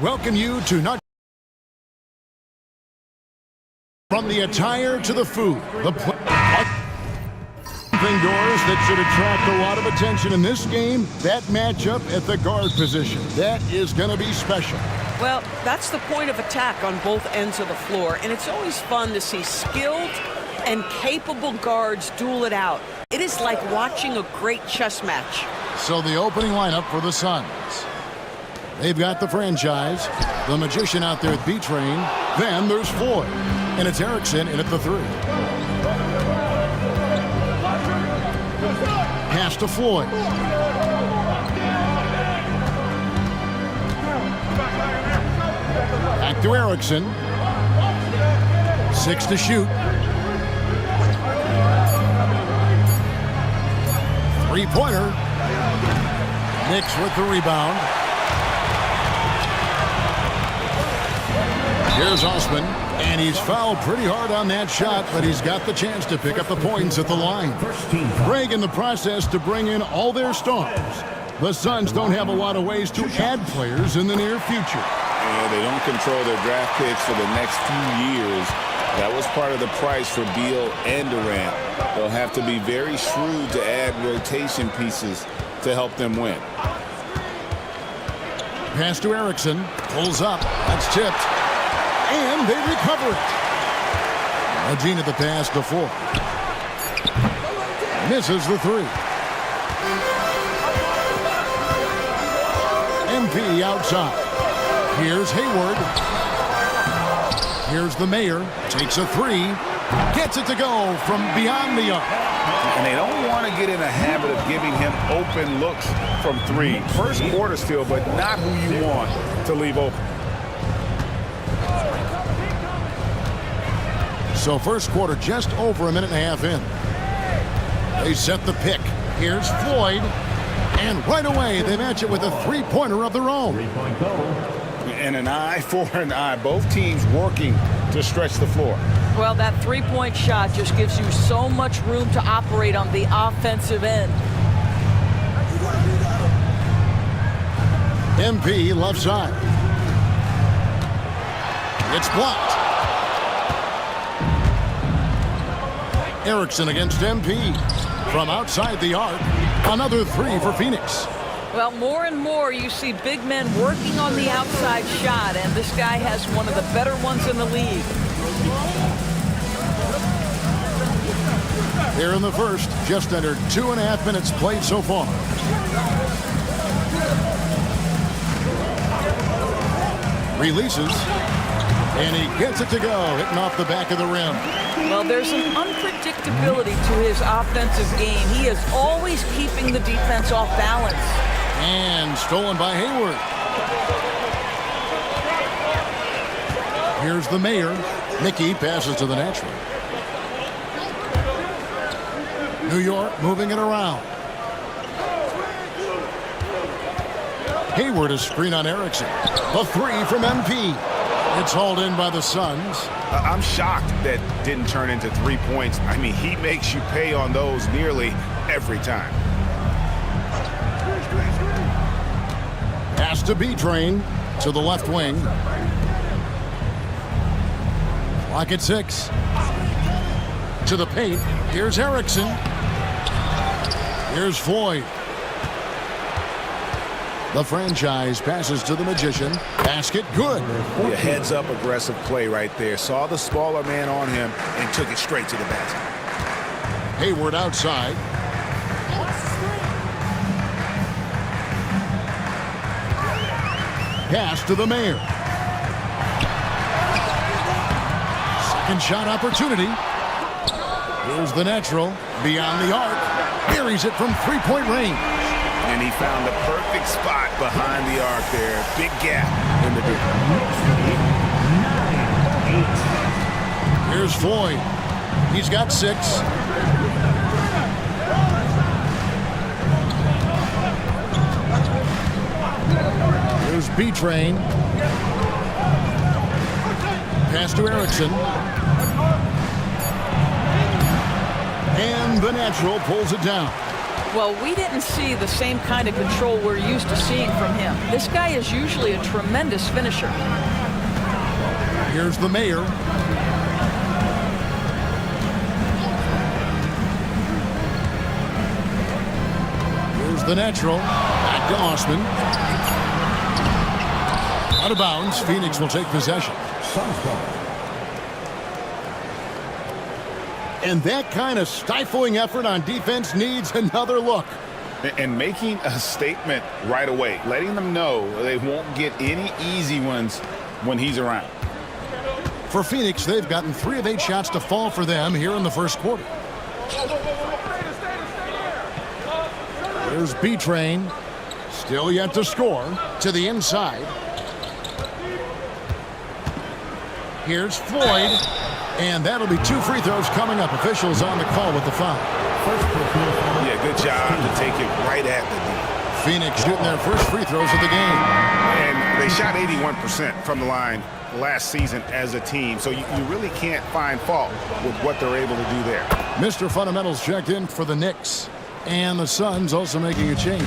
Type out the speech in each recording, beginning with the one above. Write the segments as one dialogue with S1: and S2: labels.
S1: Welcome you to not from the attire to the food, the thing doors that should attract a lot of attention in this game. That matchup at the guard position, that is going to be special.
S2: Well, that's the point of attack on both ends of the floor, and it's always fun to see skilled and capable guards duel it out. It is like watching a great chess match.
S1: So the opening lineup for the Suns. They've got the franchise, the magician out there at B-Train. Then there's Floyd, and it's Erickson in at the 3. Pass to Floyd. Back to Erickson. 6 to shoot. 3-pointer. Knicks with the rebound. Here's Osman, and he's fouled pretty hard on that shot, but he's got the chance to pick up the points at the line. Greg in the process to bring in all their stars. The Suns don't have a lot of ways to add players in the near future.
S3: Yeah, they don't control their draft picks for the next few years. That was part of the price for Beal and Durant. They'll have to be very shrewd to add rotation pieces to help them win.
S1: Pass to Erickson. Pulls up. That's tipped. And they recover it. Eugene at the pass to Ford. Misses the 3. MP outside. Here's Hayward. Here's the mayor. Takes a 3. Gets it to go from beyond the arc.
S3: And they don't want to get in a habit of giving him open looks from 3. First quarter still, but not who you want to leave open.
S1: So first quarter just over a minute and a half in. They set the pick. Here's Floyd. And right away they match it with a 3-pointer of their own.
S3: And an eye for an eye. Both teams working to stretch the floor.
S2: Well, that 3-point shot just gives you so much room to operate on the offensive end.
S1: MP left side. It's blocked. Erickson against MP. From outside the arc, another 3 for Phoenix.
S2: Well, more and more you see big men working on the outside shot, and this guy has one of the better ones in the league.
S1: Here in the first, just under 2.5 minutes played so far. Releases, and he gets it to go, hitting off the back of the rim.
S2: Well, there's an unpredictability to his offensive game. He is always keeping the defense off balance.
S1: And stolen by Hayward. Here's the mayor. Mickey passes to the natural. New York moving it around. Hayward, a screen on Erickson. The 3 from MP. It's hauled in by the Suns.
S3: I'm shocked that didn't turn into 3 points. I mean, he makes you pay on those nearly every time.
S1: Pass to B-Train to the left wing. Clock at 6. To the paint. Here's Erickson. Here's Floyd. The franchise passes to the magician. Basket good.
S3: Yeah, heads up aggressive play right there. Saw the smaller man on him and took it straight to the basket.
S1: Hayward outside. Pass to the mayor. Second shot opportunity. Here's the natural. Beyond the arc. Buries it from 3-point range.
S3: And he found the perfect spot behind the arc there. Big gap in the defense.
S1: Here's Floyd. He's got 6. Here's B-Train. Pass to Erickson. And the natural pulls it down.
S2: Well, we didn't see the same kind of control we're used to seeing from him. This guy is usually a tremendous finisher.
S1: Here's the mayor. Here's the natural. Back to Osman. Out of bounds. Phoenix will take possession. And that kind of stifling effort on defense needs another look.
S3: And making a statement right away, letting them know they won't get any easy ones when he's around.
S1: For Phoenix, they've gotten 3 of 8 shots to fall for them here in the first quarter. There's B-Train. Still yet to score. To the inside. Here's Floyd. And that'll be 2 free throws coming up. Officials on the call with the foul.
S3: Yeah, good job to take it right at the knee.
S1: Phoenix shooting their first free throws of the game.
S3: And they shot 81% from the line last season as a team. So you really can't find fault with what they're able to do there.
S1: Mr. Fundamentals checked in for the Knicks. And the Suns also making a change.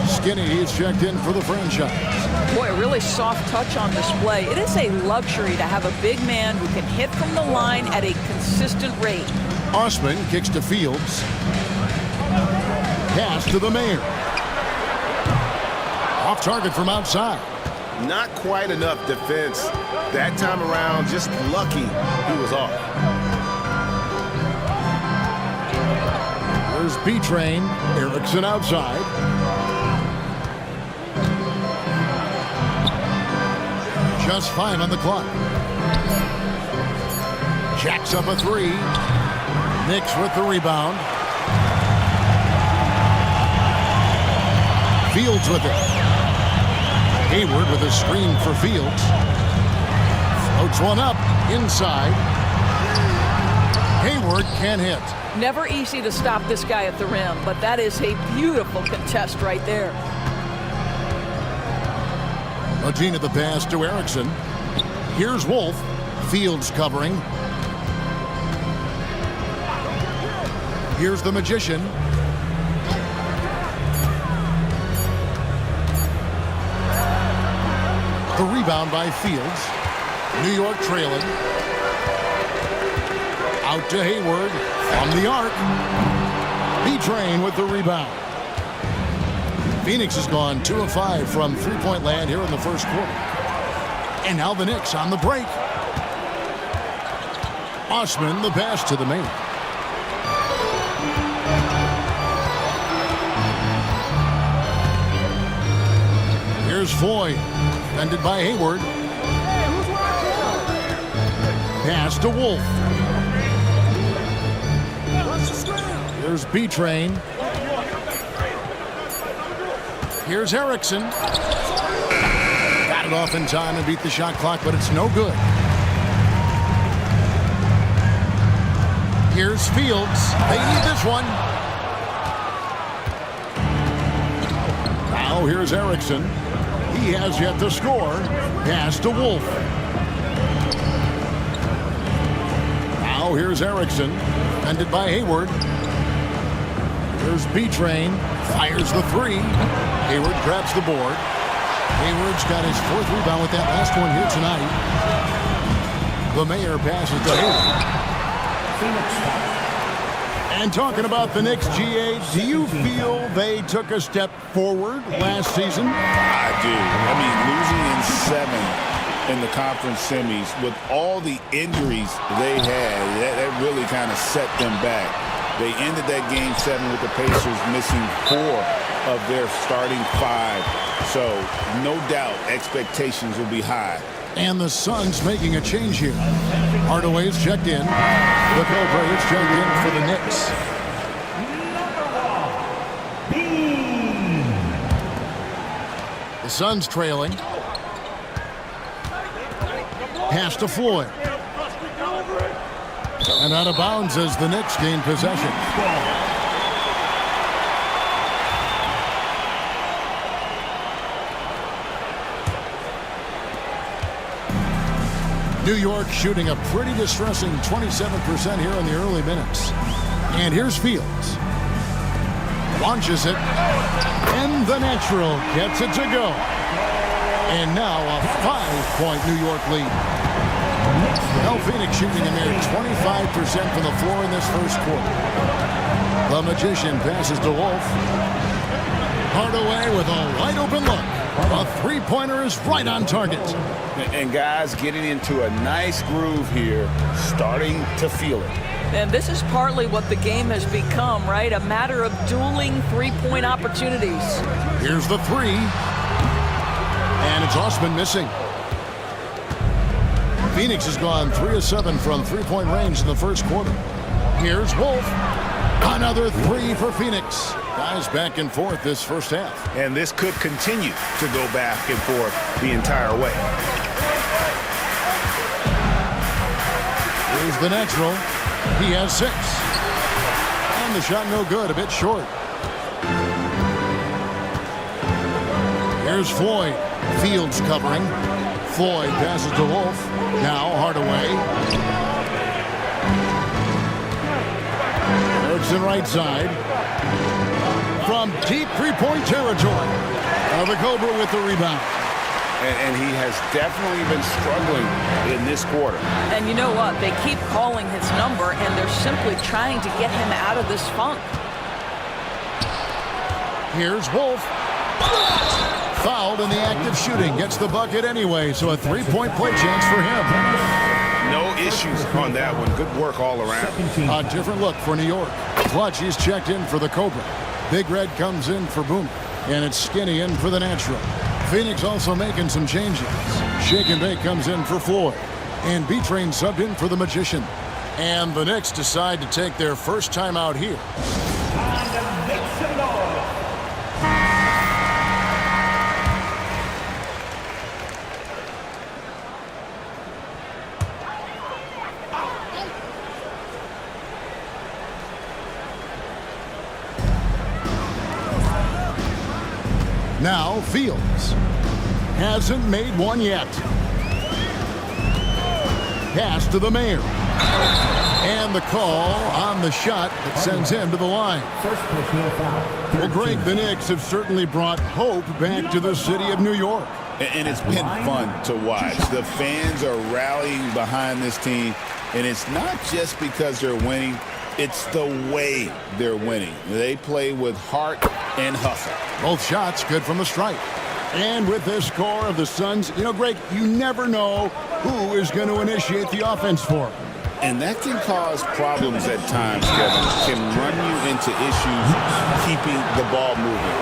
S1: Skinny is checked in for the franchise.
S2: Boy, a really soft touch on display. It is a luxury to have a big man who can hit from the line at a consistent rate.
S1: Osman kicks to Fields. Pass to the mayor. Off target from outside.
S3: Not quite enough defense that time around. Just lucky he was off.
S1: There's B-Train. Erickson outside. Just 5 on the clock. Jacks up a 3. Knicks with the rebound. Fields with it. Hayward with a screen for Fields. Floats one up inside. Hayward can hit.
S2: Never easy to stop this guy at the rim, but that is a beautiful contest right there.
S1: Magina the pass to Erickson. Here's Wolf. Fields covering. Here's the Magician. The rebound by Fields. New York trailing. Out to Hayward. From the arc. B-Train with the rebound. Phoenix has gone 2 of 5 from three-point land here in the first quarter. And now the Knicks on the break. Osman the pass to the main. Here's Floyd. Defended by Hayward. Pass to Wolf. Here's B-Train. Here's Erickson. Got it off in time and beat the shot clock, but it's no good. Here's Fields. They need this one. Now here's Erickson. He has yet to score. Pass to Wolf. Now here's Erickson. Defended by Hayward. Here's B-Train. Fires the 3. Hayward grabs the board. Hayward's got his 4th rebound with that last one here tonight. The mayor passes to Hayward. And talking about the Knicks, GA, do you feel they took a step forward last season?
S3: I do. I mean, losing in 7 in the conference semis with all the injuries they had, that really kind of set them back. They ended that game 7 with the Pacers missing 4 of their starting 5. So, no doubt, expectations will be high.
S1: And the Suns making a change here. Hardaway's checked in. LeCoultre is checked in for the Knicks. The Suns trailing. Pass to Floyd. And out of bounds as the Knicks gain possession. New York shooting a pretty distressing 27% here in the early minutes. And here's Fields. launches it, and the natural gets it to go. And now a 5-point New York lead. Now Phoenix shooting a mere 25% from the floor in this first quarter. The Magician passes to Wolf. Hardaway with a wide open look. A three-pointer is right on target.
S3: And guys getting into a nice groove here, starting to feel it.
S2: And this is partly what the game has become, right? A matter of dueling three-point opportunities.
S1: Here's the three. And it's Osman missing. Phoenix has gone 3 of 7 from three-point range in the first quarter. Here's Wolf. Another three for Phoenix. Guys back and forth this first half.
S3: And this could continue to go back and forth the entire way.
S1: Here's the natural. He has 6. And the shot no good, a bit short. Here's Floyd. Fields covering. Floyd passes to Wolf. Now Hardaway. Erickson right side. From deep three-point territory. The Cobra with the rebound.
S3: And he has definitely been struggling in this quarter.
S2: And you know what? They keep calling his number, and they're simply trying to get him out of this funk.
S1: Here's Wolf. Fouled in the act of shooting. Gets the bucket anyway, so a three-point play chance for him.
S3: No issues on that one. Good work all around.
S1: A different look for New York. Clutch, he's checked in for the Cobra. Big Red comes in for Boomer. And it's Skinny in for the natural. Phoenix also making some changes. Shake and Bake comes in for Floyd. And B-Train subbed in for the Magician. And the Knicks decide to take their first time out here. Now Fields hasn't made one yet. Pass to the Mayor. And the call on the shot that sends him to the line. Well, Greg, the Knicks have certainly brought hope back to the city of New York.
S3: And it's been fun to watch. The fans are rallying behind this team. And it's not just because they're winning. It's the way they're winning. They play with heart and hustle.
S1: Both shots good from the stripe. And with this score of the Suns, you know, Greg, you never know who is going to initiate the offense for them.
S3: And that can cause problems at times, Kevin. Can run you into issues keeping the ball moving.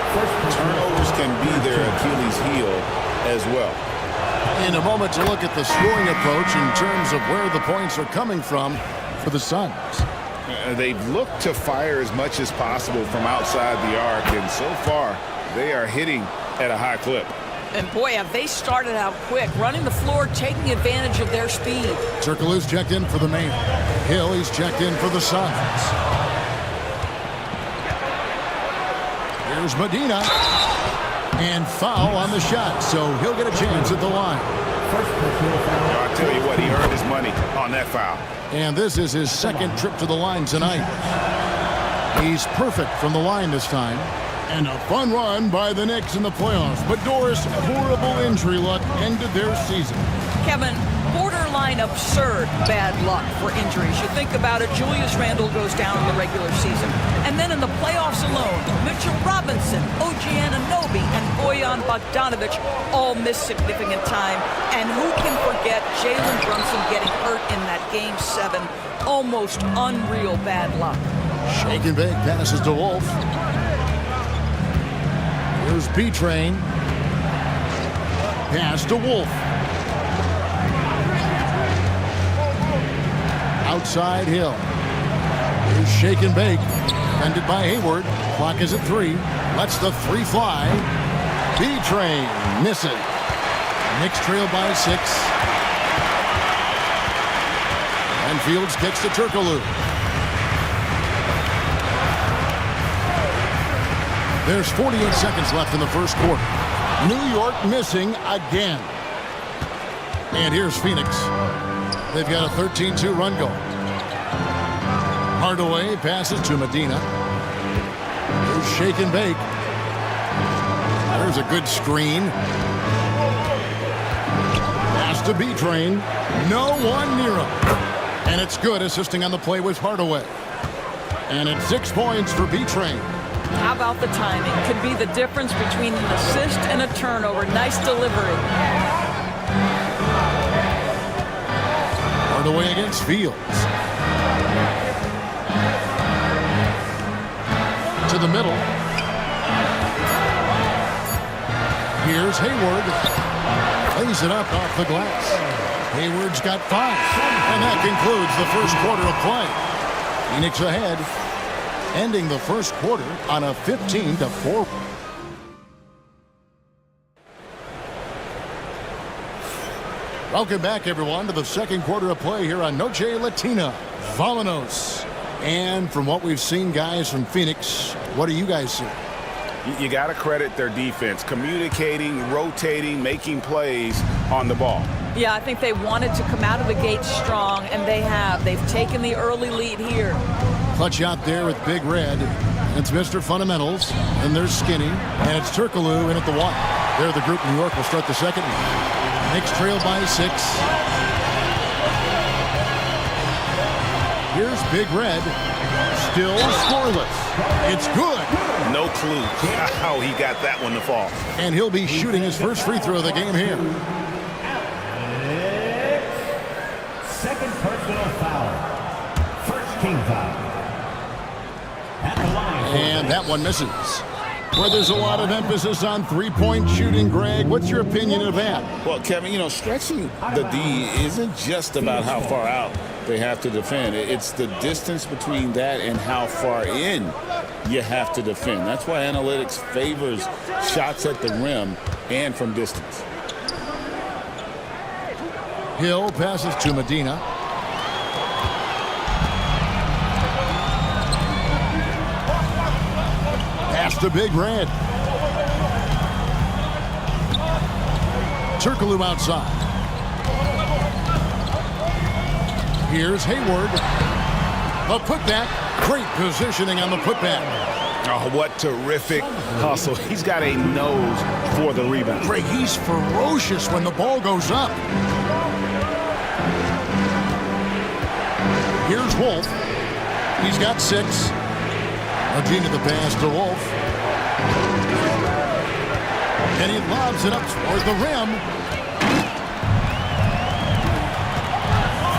S3: Turnovers can be their Achilles heel as well.
S1: In a moment to look at the scoring approach in terms of where the points are coming from for the Suns.
S3: They've looked to fire as much as possible from outside the arc, and so far they are hitting at a high clip.
S2: And boy, have they started out quick, running the floor, taking advantage of their speed.
S1: Turkoglu's checked in for the Mayor. Hill, he's checked in for the Suns. Here's Medina. And foul on the shot, so he'll get a chance at the line.
S3: I'll tell you what, he earned his money on that foul.
S1: And this is his second trip to the line tonight. He's perfect from the line this time. And a fun run by the Knicks in the playoffs. But Doris, horrible injury luck ended their season.
S2: Kevin, borderline absurd bad luck for injuries. You think about it, Julius Randle goes down in the regular season. And then in the playoffs alone, Mitchell Robinson, OG Anunoby, and Bojan Bogdanovic all miss significant time. And who can forget Jalen Brunson getting hurt in that Game 7? Almost unreal bad luck.
S1: Shake and Bake passes to Wolf. Here's B-Train. Pass to Wolf. Outside Hill. Here's Shake and Bake. Defended by Hayward. Clock is at 3. Lets the 3 fly. B-Train misses. Knicks trail by 6. And Fields kicks to Turkoglu. There's 48 seconds left in the first quarter. New York missing again. And here's Phoenix. They've got a 13-2 run going. Hardaway passes to Medina. There's shake and bake. There's a good screen. Pass to B-Train. No one near him. And it's good. Assisting on the play was Hardaway. And it's 6 points for B-Train.
S2: How about the timing? Could be the difference between an assist and a turnover. Nice delivery.
S1: Hardaway against Fields. To the middle. Here's Hayward. Lays it up off the glass. Hayward's got 5. And that concludes the first quarter of play. Phoenix ahead, ending the first quarter on a 15-4. Welcome back, everyone, to the second quarter of play here on Noche Latina. Vámonos. And from what we've seen, guys, from Phoenix, what do you guys see?
S3: You got to credit their defense, communicating, rotating, making plays on the ball.
S2: Yeah, I think they wanted to come out of the gate strong, and they have. They've taken the early lead here.
S1: Clutch out there with Big Red. It's Mr. Fundamentals, and there's Skinny, and it's Turkoglu in at the 1. There, the group New York will start the second. Knicks trail by 6. Here's Big Red. Still scoreless. It's good.
S3: No clue how he got that one to fall.
S1: And he'll be shooting his first free throw of the game here.
S4: Second personal foul. First team foul. At the line.
S1: And that one misses. Where there's a lot of emphasis on three-point shooting, Greg, what's your opinion of that?
S3: Well, Kevin, stretching the D isn't just about how far out they have to defend. It's the distance between that and how far in you have to defend. That's why analytics favors shots at the rim and from distance.
S1: Hill passes to Medina. Pass to Big Red. Turkoglu outside. Here's Hayward. A putback. Great positioning on the putback.
S3: Oh, what terrific hustle. He's got a nose for the rebound.
S1: Greg, he's ferocious when the ball goes up. Here's Wolf. He's got 6. Medina the pass to Wolf. And he lobs it up toward the rim.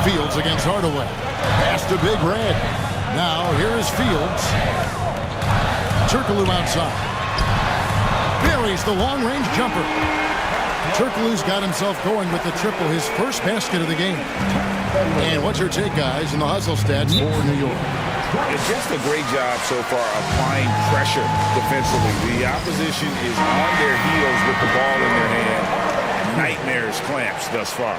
S1: Fields against Hardaway. Pass to Big Red. Now here is Fields. Turkoglu outside. Buries the long-range jumper. Turkoglu's got himself going with the triple, his first basket of the game. And what's your take, guys, in the hustle stats for New York?
S3: It's just a great job so far applying pressure defensively. The opposition is on their heels with the ball in their hand. Nightmares clamps thus far.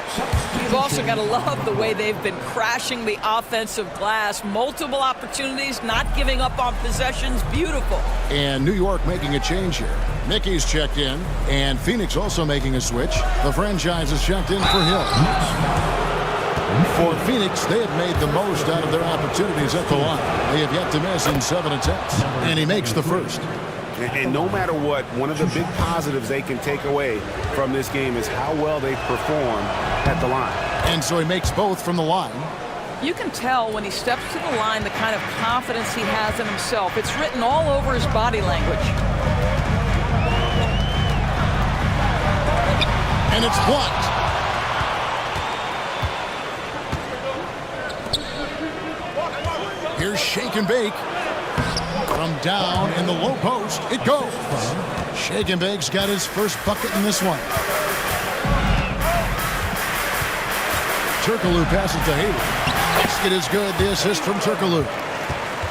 S2: You've also got to love the way they've been crashing the offensive glass. Multiple opportunities, not giving up on possessions. Beautiful.
S1: And New York making a change here. Mickey's checked in, and Phoenix also making a switch. The franchise is checked in for Hill. For Phoenix, they have made the most out of their opportunities at the line. They have yet to miss in 7 attempts, and he makes the first.
S5: And no matter what, one of the big positives they can take away from this game is how well they perform at the line.
S1: And so he makes both from the line.
S2: You can tell when he steps to the line the kind of confidence he has in himself. It's written all over his body language.
S1: And it's blocked. Here's shake and bake. From down in the low post, it goes. Shake and bake's got his first bucket in this one. Turkoglu passes to Hayward. Basket is good. The assist from Turkoglu.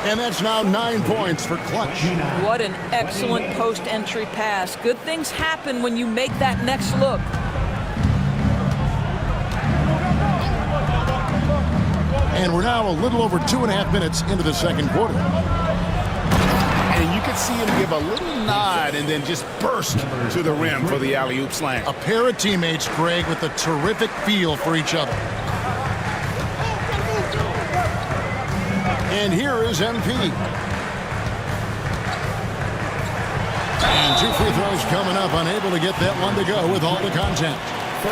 S1: And that's now 9 points for Clutch.
S2: What an excellent post-entry pass. Good things happen when you make that next look.
S1: And we're now a little over 2.5 minutes into the second quarter.
S3: And you can see him give a little nod and then just burst to the rim for the alley-oop slam.
S1: A pair of teammates, Greg, with a terrific feel for each other. And here is MP. And 2 free throws coming up, unable to get that one to go with all the contact.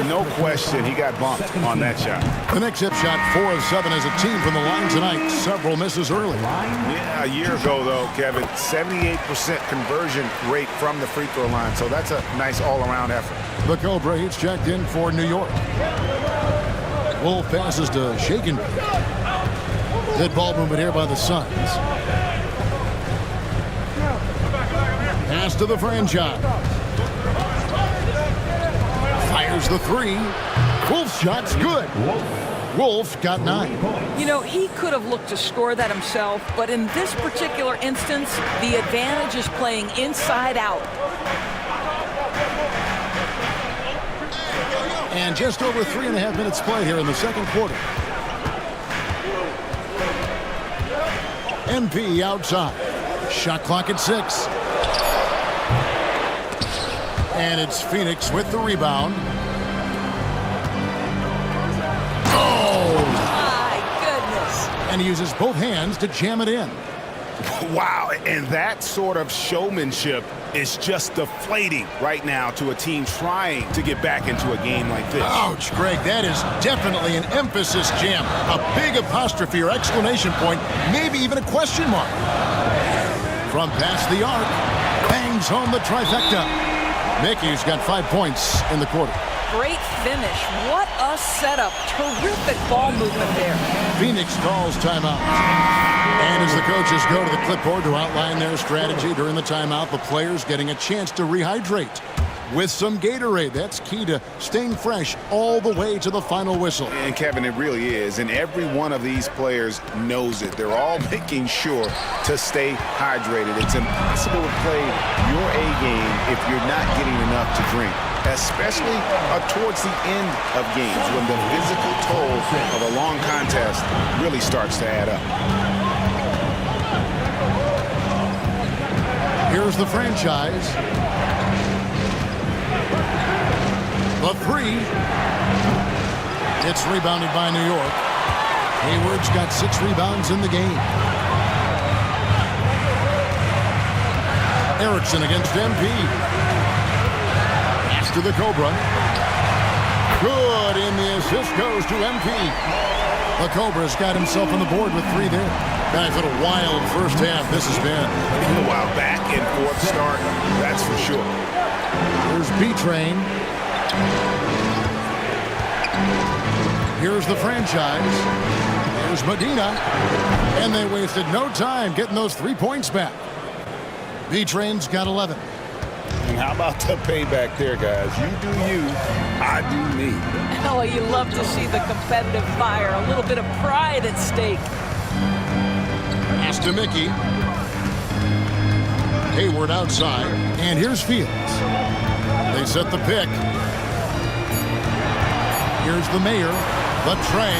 S5: No question, he got bumped on that shot.
S1: The next hip shot, 4 of 7 as a team from the line tonight. Several misses early.
S5: Yeah, a year ago, though, Kevin, 78% conversion rate from the free throw line. So that's a nice all-around effort.
S1: The Cobra, he's checked in for New York. Wolf passes to Shaken. Good ball movement here by the Suns. Pass to the franchise. Fires the 3. Wolf's shot's good. Wolf got 9.
S2: You know, he could have looked to score that himself, but in this particular instance, the advantage is playing inside out.
S1: And just over 3.5 minutes played here in the second quarter. MP outside. Shot clock at 6. And it's Phoenix with the rebound. Oh!
S2: My goodness.
S1: And he uses both hands to jam it in.
S5: Wow, and that sort of showmanship is just deflating right now to a team trying to get back into a game like this.
S1: Ouch, Greg, that is definitely an emphasis jam. A big apostrophe or exclamation point, maybe even a question mark. From past the arc, bangs home the trifecta. Mickey's got 5 points in the quarter.
S2: Great finish. What a setup. Terrific ball movement there.
S1: Phoenix calls timeout. And as the coaches go to the clipboard to outline their strategy during the timeout, the players getting a chance to rehydrate with some Gatorade. That's key to staying fresh all the way to the final whistle.
S5: And Kevin, it really is. And every one of these players knows it. They're all making sure to stay hydrated. It's impossible to play your A game if you're not getting enough to drink, especially towards the end of games when the physical toll of a long contest really starts to add up.
S1: Here's the franchise. The 3. It's rebounded by New York. Hayward's got 6 rebounds in the game. Erickson against MP. Pass to the Cobra. Good, and the assist goes to MP. The Cobra's got himself on the board with 3 there. Guys, what a wild first half this has been.
S5: A while back and forth start, that's for sure.
S1: Here's B-Train. Here's the franchise. Here's Medina. And they wasted no time getting those 3 points back. B-Train's got 11.
S5: And how about the payback there, guys? You do you, I do me.
S2: Oh, you love to see the competitive fire. A little bit of pride at stake.
S1: Pass to Mickey. Hayward outside. And here's Fields. They set the pick. Here's the Mayor. The tray.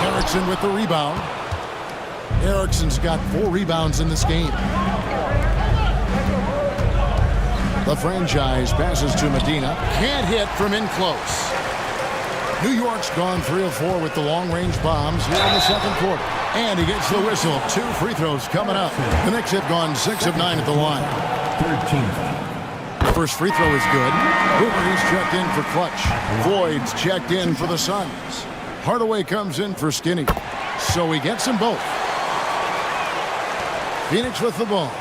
S1: Erickson with the rebound. Erickson's got 4 rebounds in this game. The franchise passes to Medina. Can't hit from in close. New York's gone 3 of 4 with the long-range bombs here in the second quarter. And he gets the whistle. 2 free throws coming up. The Knicks have gone 6 of 9 at the line. 13. First free throw is good. Hoover's checked in for Clutch. Floyd's checked in for the Suns. Hardaway comes in for Skinny. So he gets them both. Phoenix with the ball.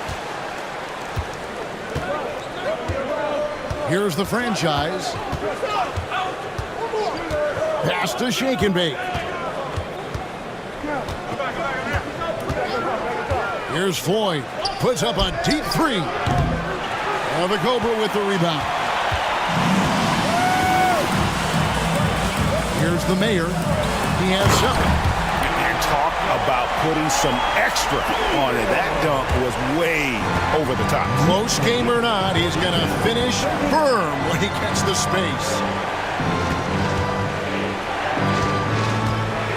S1: Here's the franchise. Pass to Shake and Bake. Here's Floyd. Puts up a deep 3. Now the Cobra with the rebound. Here's the Mayor. He has 7.
S5: And talk about putting some extra on it. That dunk was way over the top.
S1: Close game or not, he's going to finish firm when he gets the space.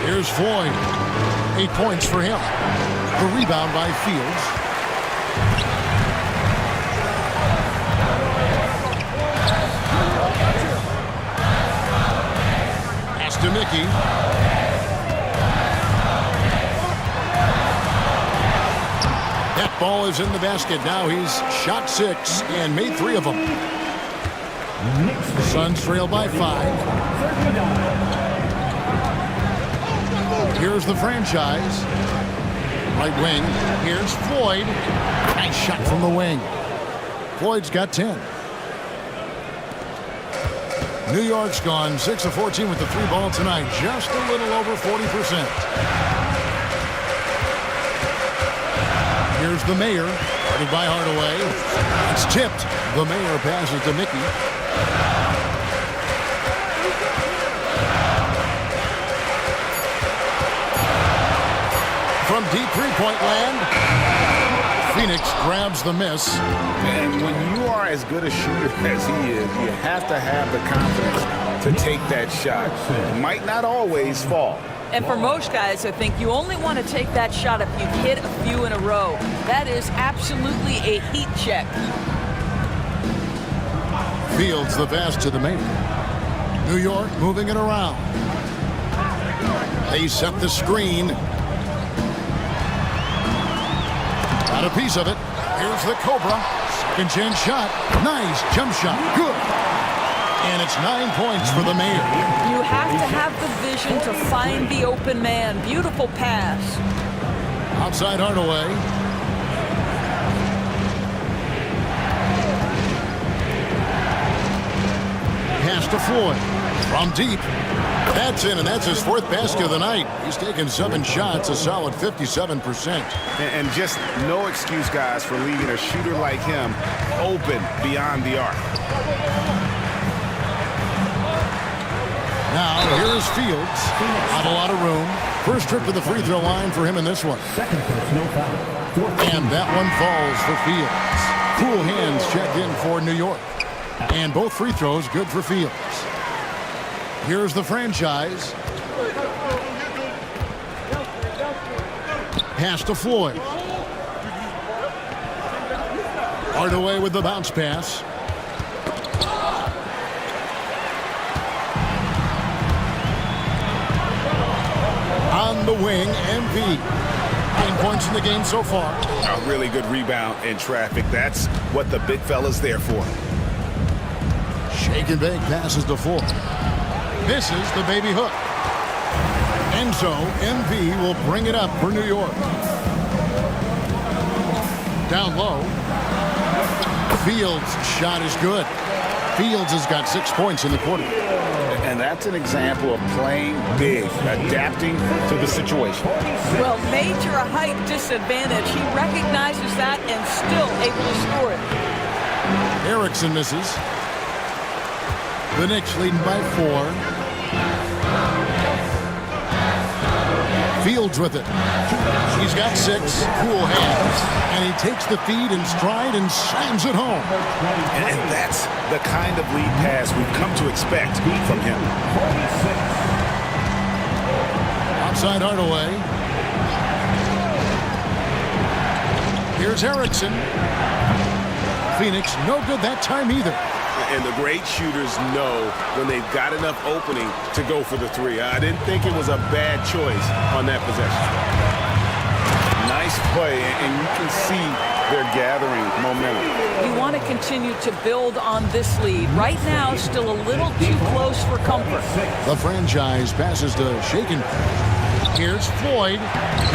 S1: Here's Floyd. 8 points for him. The rebound by Fields. Pass to Mickey. That ball is in the basket. Now he's shot 6 and made 3 of them. The Suns trail by 5. Here's the franchise. Right wing. Here's Floyd. Nice shot from the wing. Floyd's got 10. New York's gone 6 of 14 with the 3 ball tonight. Just a little over 40%. Here's the Mayor. Guarded by Hardaway. It's tipped. The Mayor passes to Mickey. From deep three-point land, Phoenix grabs the miss.
S5: And when you are as good a shooter as he is, you have to have the confidence to take that shot. It might not always fall.
S2: And for most guys, I think you only want to take that shot if you've hit a few in a row. That is absolutely a heat check.
S1: Fields the pass to the Mayor. New York moving it around. They set the screen. Got a piece of it. Here's the Cobra. Second chance shot. Nice jump shot. Good. And it's 9 points for the Mayor.
S2: You have to have the vision to find the open man. Beautiful pass.
S1: Outside Hardaway. Pass to Floyd. From deep. That's in, and that's his 4th basket of the night. He's taken 7 shots, a solid 57%.
S5: And just no excuse, guys, for leaving a shooter like him open beyond the arc.
S1: Now, here's Fields. Not a lot of room. First trip to the free throw line for him in this one. And that one falls for Fields. Cool hands checked in for New York. And both free throws good for Fields. Here's the franchise. Pass to Floyd. Hardaway with the bounce pass. On the wing, MV. 9 points in the game so far.
S5: A really good rebound in traffic. That's what the big fella's there for.
S1: Shake and bake passes to Floyd. Misses the baby hook. And so MV will bring it up for New York. Down low. Fields' shot is good. Fields has got 6 points in the quarter.
S5: And that's an example of playing big, adapting to the situation.
S2: Well, major height disadvantage. He recognizes that and still able to score it.
S1: Erickson misses. The Knicks leading by 4. Fields with it. He's got 6. Cool hands. And he takes the feed in stride and slams it home.
S5: And that's the kind of lead pass we've come to expect from him.
S1: Outside Hardaway. Here's Erickson. Phoenix no good that time either.
S5: And the great shooters know when they've got enough opening to go for the 3. I didn't think it was a bad choice on that possession. Nice play, and you can see they're gathering momentum.
S2: You want to continue to build on this lead. Right now, still a little too close for comfort.
S1: The franchise passes to Shaken. Here's Floyd.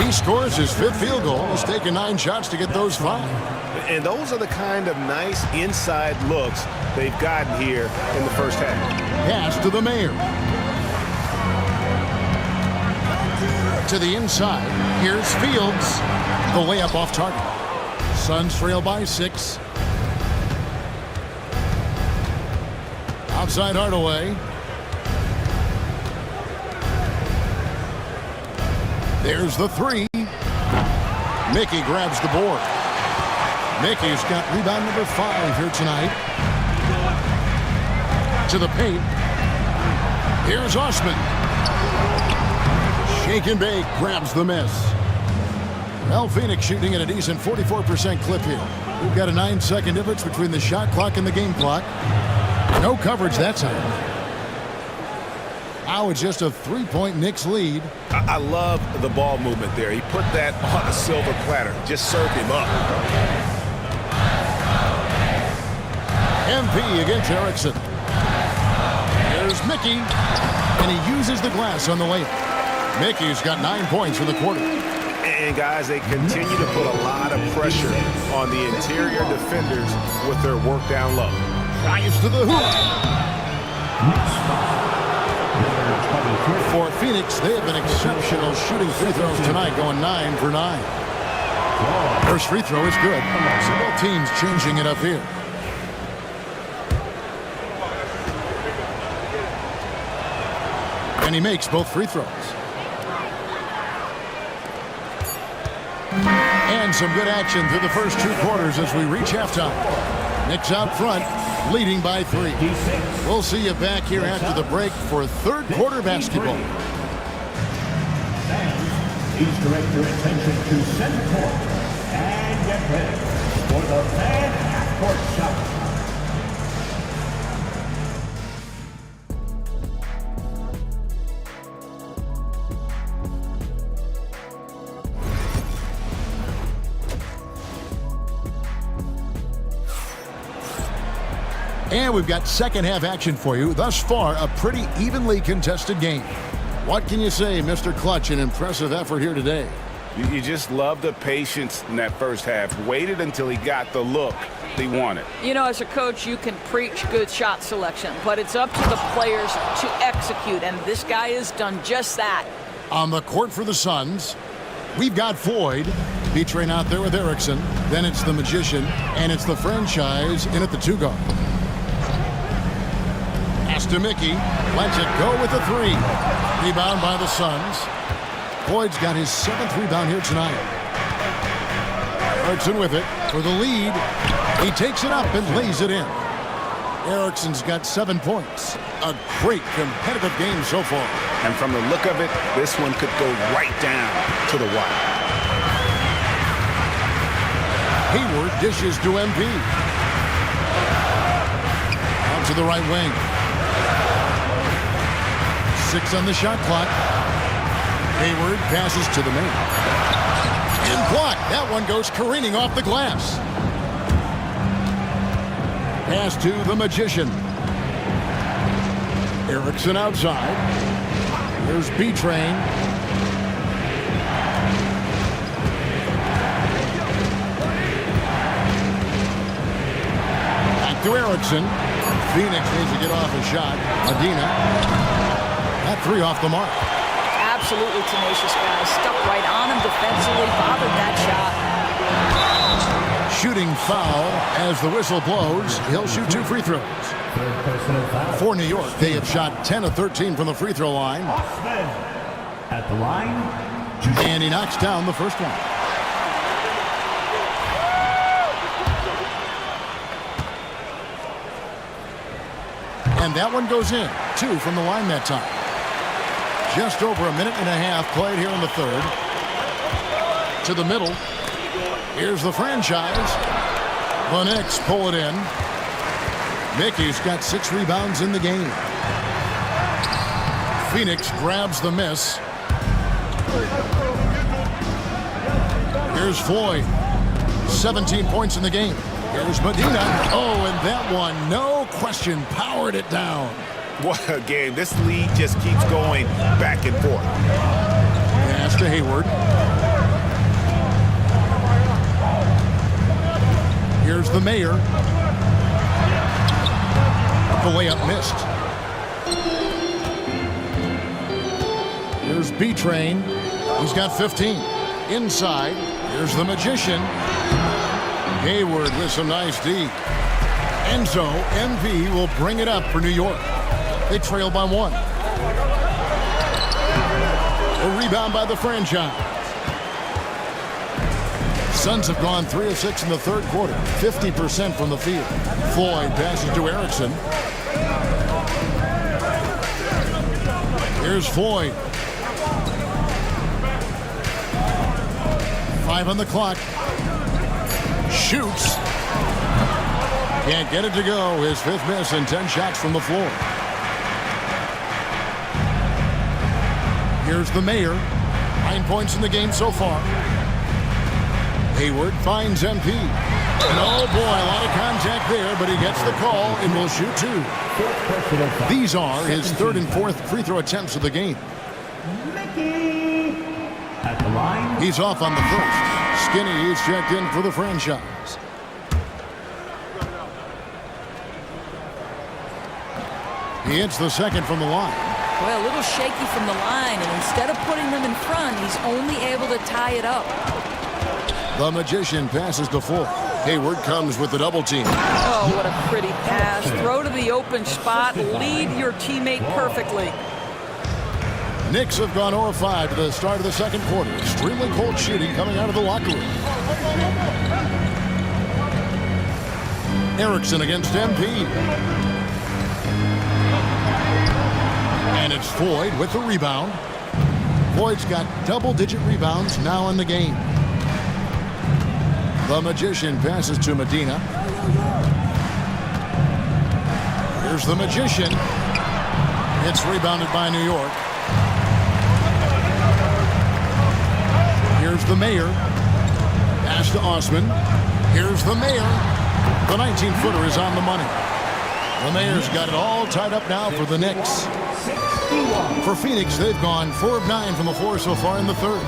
S1: He scores his 5th field goal. He's taken 9 shots to get those 5.
S5: And those are the kind of nice inside looks they've gotten here in the first half.
S1: Pass to the Mayor. To the inside. Here's Fields. The layup off target. Suns trail by 6. Outside Hardaway. There's the 3. Mickey grabs the board. Mickey's got rebound number 5 here tonight. To the paint. Here's Osman. Shake and bake grabs the miss. Well, Phoenix shooting at a decent 44% clip here. We've got a 9-second difference between the shot clock and the game clock. No coverage that time. Now it's just a 3-point Knicks lead.
S5: I love the ball movement there. He put that on a silver platter. Just served him up.
S1: MP against Erickson. There's Mickey, and he uses the glass on the layup. Mickey's got 9 points for the quarter.
S5: And, guys, they continue to put a lot of pressure on the interior defenders with their work down low.
S1: Drives to the hoop. For Phoenix, they have been exceptional shooting free throws tonight, going 9 for 9. First free throw is good. So both teams changing it up here. And he makes both free throws. And some good action through the first 2 quarters as we reach halftime. Knicks out front, leading by 3. We'll see you back here after the break for third quarter basketball.
S4: Please direct your attention to center court and get ready for the fan half-court shot.
S1: And we've got second half action for you. Thus far, a pretty evenly contested game. What can you say, Mr. Clutch? An impressive effort here today.
S5: You just love the patience in that first half. Waited until he got the look he wanted.
S2: You know, as a coach, you can preach good shot selection, but it's up to the players to execute, and this guy has done just that.
S1: On the court for the Suns, we've got Floyd. B-Train out there with Erickson. Then it's the Magician, and it's the franchise in at the 2-guard. Pass to Mickey. Lets it go with the 3. Rebound by the Suns. Floyd's got his 7th rebound here tonight. Erickson with it for the lead. He takes it up and lays it in. Erickson's got 7 points. A great competitive game so far.
S5: And from the look of it, this one could go right down to the wire.
S1: Hayward dishes to MP. Out to the right wing. 6 on the shot clock. Hayward passes to the man. And blocked. That one goes careening off the glass. Pass to the Magician. Erickson outside. Here's B-Train. Back to Erickson. Phoenix needs to get off a shot. Medina. That 3 off the mark.
S2: Absolutely tenacious guy. Stuck right on him defensively, bothered that shot.
S1: Shooting foul as the whistle blows. He'll shoot 2 free throws. For New York, they have shot 10 of 13 from the free throw line.
S4: At the line.
S1: And he knocks down the first one. And that one goes in. 2 from the line that time. Just over a minute and a half played here in the third. To the middle. Here's the franchise. The Knicks pull it in. Mickey's got 6 rebounds in the game. Phoenix grabs the miss. Here's Floyd. 17 points in the game. Here's Medina. Oh, and that one, no question, powered it down.
S5: What a game. This lead just keeps going back and forth.
S1: Pass to Hayward. Here's the Mayor. The layup missed. Here's B-Train. He's got 15. Inside. Here's the Magician. Hayward with some nice D. And so MV will bring it up for New York. They trail by 1. A rebound by the franchise. Suns have gone 3 of 6 in the third quarter. 50% from the field. Floyd passes to Erickson. Here's Floyd. 5 on the clock. Shoots. Can't get it to go. His 5th miss and 10 shots from the floor. Here's the mayor. 9 points in the game so far. Hayward finds MP. And oh boy, a lot of contact there, but he gets the call and will shoot 2. These are his 3rd and 4th free throw attempts of the game.
S4: Mickey at the line.
S1: He's off on the first. Skinny is checked in for the franchise. He hits the second from the line.
S2: Well, a little shaky from the line, and instead of putting them in front, he's only able to tie it up.
S1: The Magician passes to Ford. Hayward comes with the double team.
S2: Oh, what a pretty pass. Throw to the open spot. Lead your teammate perfectly.
S1: Knicks have gone 0-5 to the start of the second quarter. Extremely cold shooting coming out of the locker room. Erickson against MP. And it's Floyd with the rebound. Floyd's got double-digit rebounds now in the game. The Magician passes to Medina. Here's the Magician. It's rebounded by New York. Here's the mayor. Pass to Osman. Here's the mayor. The 19-footer is on the money. The mayor's got it all tied up now for the Knicks. For Phoenix, they've gone 4 of 9 from the floor so far in the third.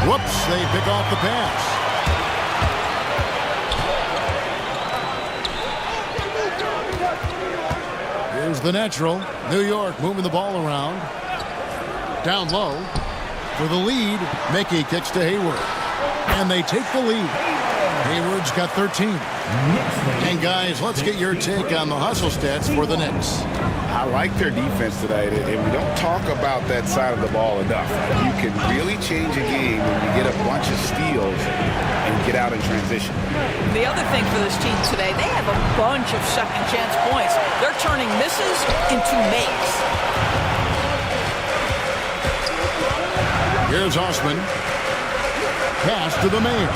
S1: Whoops, they pick off the pass. Here's the natural. New York moving the ball around. Down low. For the lead, Mickey kicks to Hayward. And they take the lead. Hayward's got 13. And guys, let's get your take on the hustle stats for the Knicks.
S5: I like their defense tonight, and we don't talk about that side of the ball enough. You can really change a game when you get a bunch of steals and get out in transition.
S2: The other thing for this team today, they have a bunch of second chance points. They're turning misses into makes.
S1: Here's Osman. Pass to the mayor.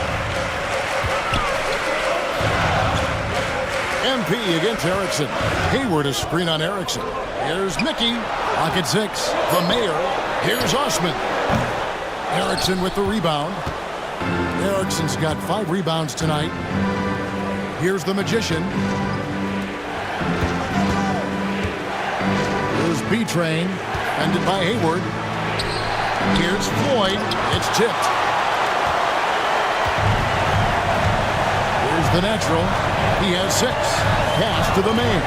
S1: MP against Erickson. Hayward a screen on Erickson. Here's Mickey. Pocket 6. The mayor. Here's Osman. Erickson with the rebound. Erickson's got 5 rebounds tonight. Here's the Magician. Here's B-Train. Ended by Hayward. Here's Floyd. It's tipped. Here's the natural. He has 6. Pass to the main.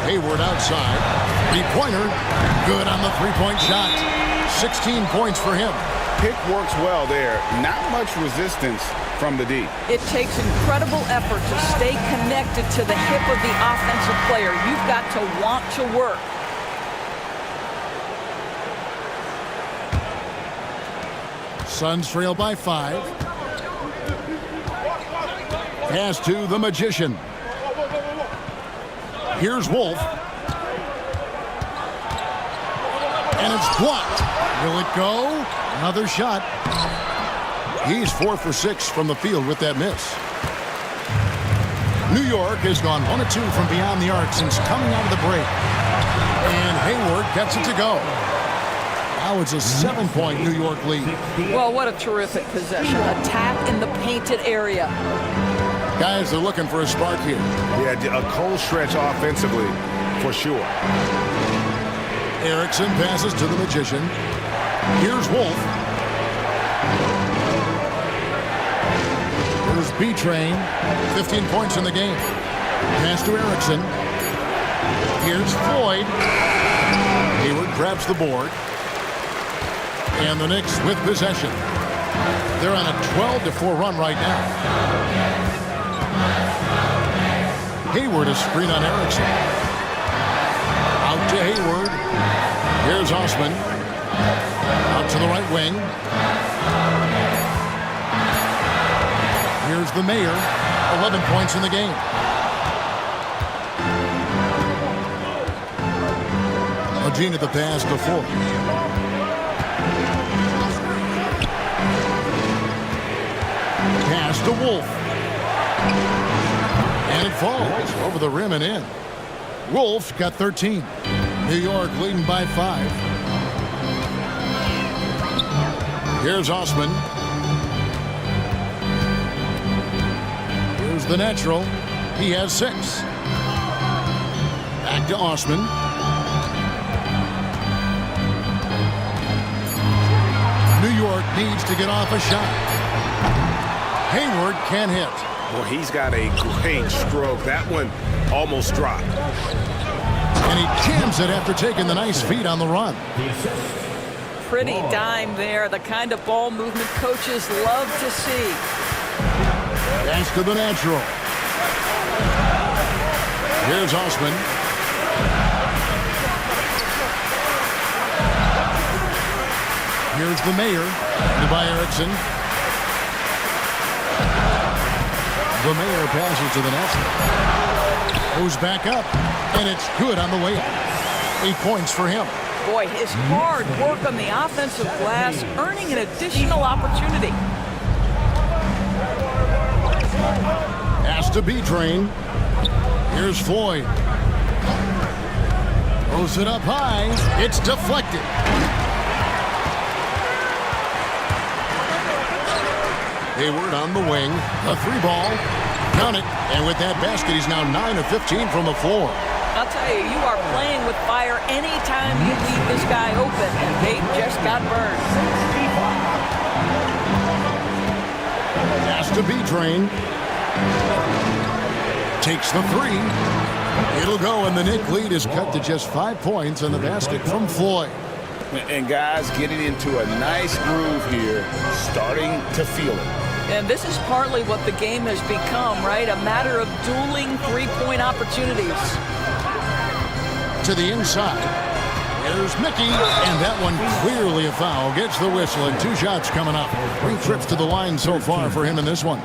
S1: Hayward outside. 3-pointer. Good on the 3-point shot. 16 points for him.
S5: Pick works well there. Not much resistance from the D.
S2: It takes incredible effort to stay connected to the hip of the offensive player. You've got to want to work.
S1: Suns trail by 5. Pass to the Magician. Here's Wolf. And it's blocked. Will it go? Another shot. He's 4 for 6 from the field with that miss. New York has gone 1 of 2 from beyond the arc since coming out of the break. And Hayward gets it to go. Now it's a 7-point New York lead.
S2: Well, what a terrific possession. Attack in the painted area.
S1: Guys, they're looking for a spark here.
S5: Yeah, a cold stretch offensively, for sure.
S1: Erickson passes to the Magician. Here's Wolf. Here's B-Train. 15 points in the game. Pass to Erickson. Here's Floyd. Hayward grabs the board. And the Knicks with possession. They're on a 12-4 run right now. Hayward a screen on Erickson. Out to Hayward. Here's Osman. Out to the right wing. Here's the mayor. 11 points in the game. Medina the pass to Ford. Pass to Wolf. And it falls over the rim and in. Wolf got 13. New York leading by 5. Here's Osman. Here's the natural. He has 6. Back to Osman. New York needs to get off a shot. Hayward can't hit.
S5: Well, he's got a great stroke. That one almost dropped.
S1: And he jams it after taking the nice feed on the run.
S2: Pretty dime there, the kind of ball movement coaches love to see.
S1: Pass to the natural. Here's Osman. Here's the mayor. By Erickson. The mayor passes to the natural. Goes back up. And it's good on the way up. 8 points for him.
S2: Boy, his hard work on the offensive glass, earning an additional opportunity.
S1: Has to be Train. Here's Floyd. Throws it up high. It's deflected. Hayward on the wing. A 3-ball. Count it. And with that basket, he's now 9 of 15 from the floor.
S2: I'll tell you, you are playing with fire anytime you leave this guy open, and they just got burned.
S1: Has to be Train. Takes the 3. It'll go, and the Knick lead is cut to just 5 points on the basket from Floyd.
S5: And guys getting into a nice groove here, starting to feel it.
S2: And this is partly what the game has become, right? A matter of dueling three-point opportunities.
S1: To the inside. There's Mickey, and that one clearly a foul. Gets the whistle, and 2 shots coming up. 3 trips to the line so far for him in this one.